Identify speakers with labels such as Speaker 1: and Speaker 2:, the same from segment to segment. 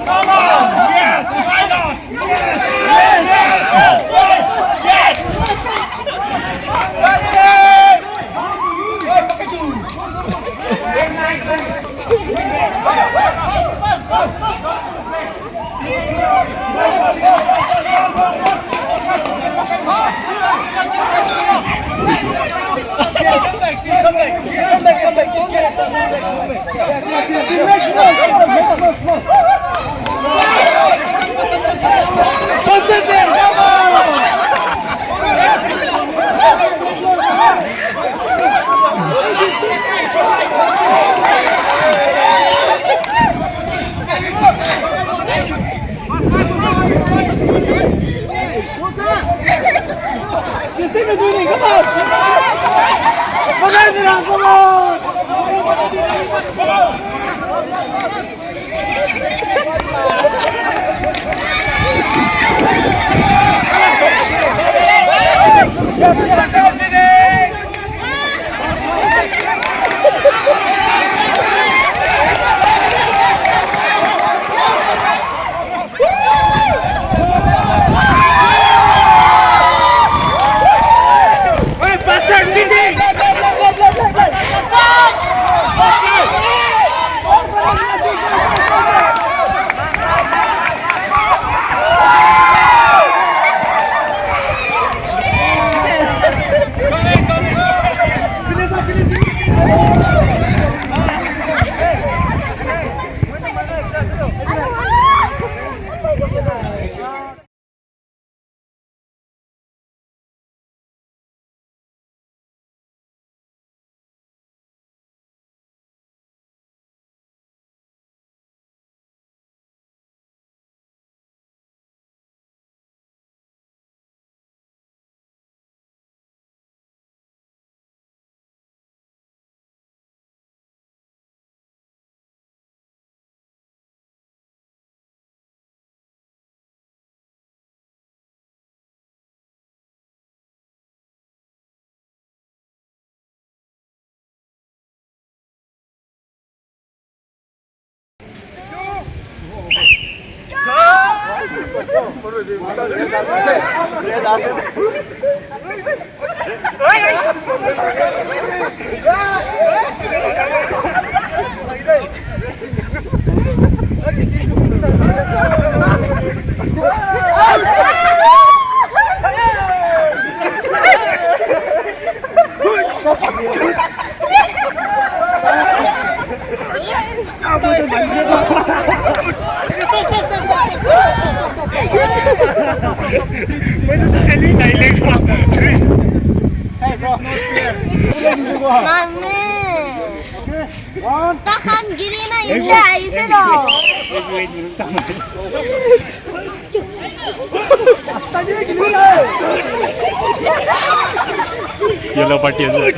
Speaker 1: Come on! Yes! Why not? Yes! Yes!
Speaker 2: This team is winning, come on! Come on!
Speaker 3: Tahan gini na indah isa dong.
Speaker 4: Yellow party as well.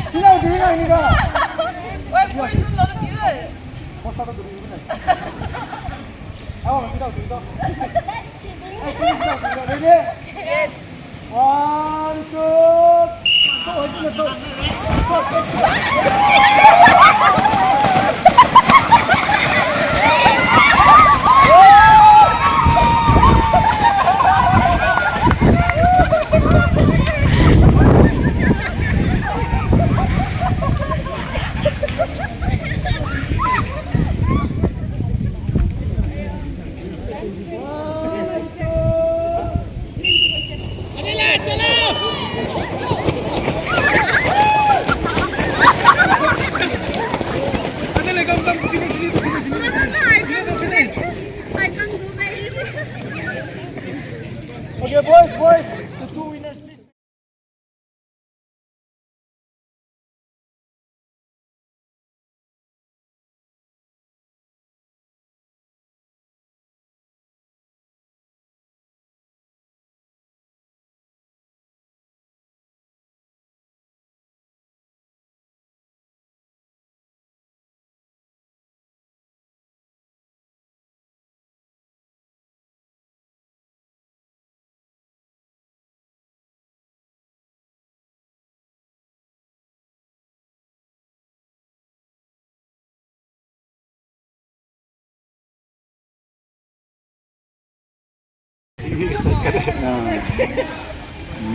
Speaker 2: Sila diri na ini ka.
Speaker 5: Why person not good?
Speaker 2: Posta to diri na. Awa sila diri to. Ready?
Speaker 5: Yes.
Speaker 2: 1 2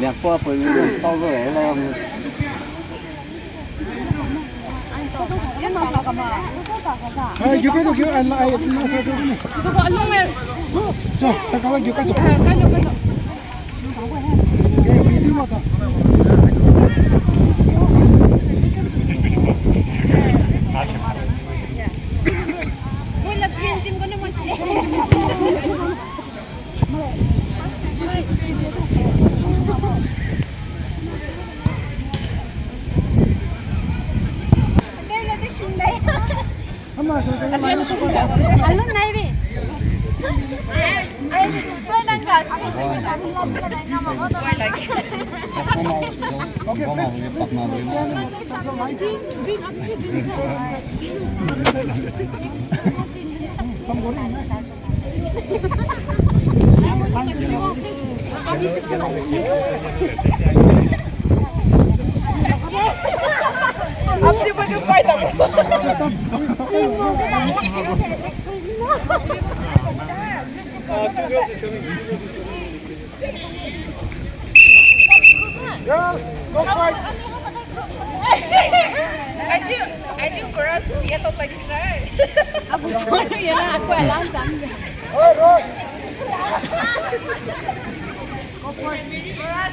Speaker 2: nhạc qua bởi vì sau rồi đấy là 교육도 교육 안 나이 나서 되네.
Speaker 5: 그거 얼렁에
Speaker 2: 자, 잠깐만 교육까지.
Speaker 5: 깔려.
Speaker 2: 예, 비디오마다.
Speaker 5: 몰라 그린 팀 거는 뭐지?
Speaker 2: 한번 더 되게 많이
Speaker 3: Alun na ibi. Ay, tôi đang gặp.
Speaker 2: 오케이, 삼고리 있나?
Speaker 5: 앞뒤 보고 파이다. I think for us we get to like this, right?
Speaker 3: Ako yan na ako alam sa amin.
Speaker 5: For us.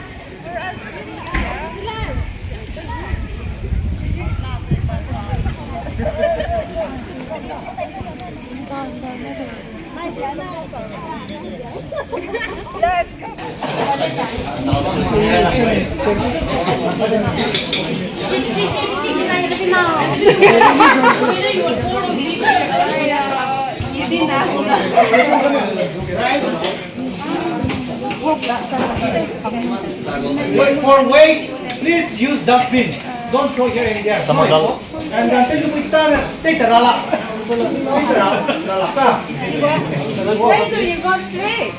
Speaker 5: Yes.
Speaker 1: For waste, please use dustbin. Don't throw here and there. And then take the ralak.
Speaker 5: Where do you go straight?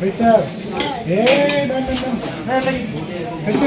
Speaker 2: 그렇죠. 예, 난. 그렇죠.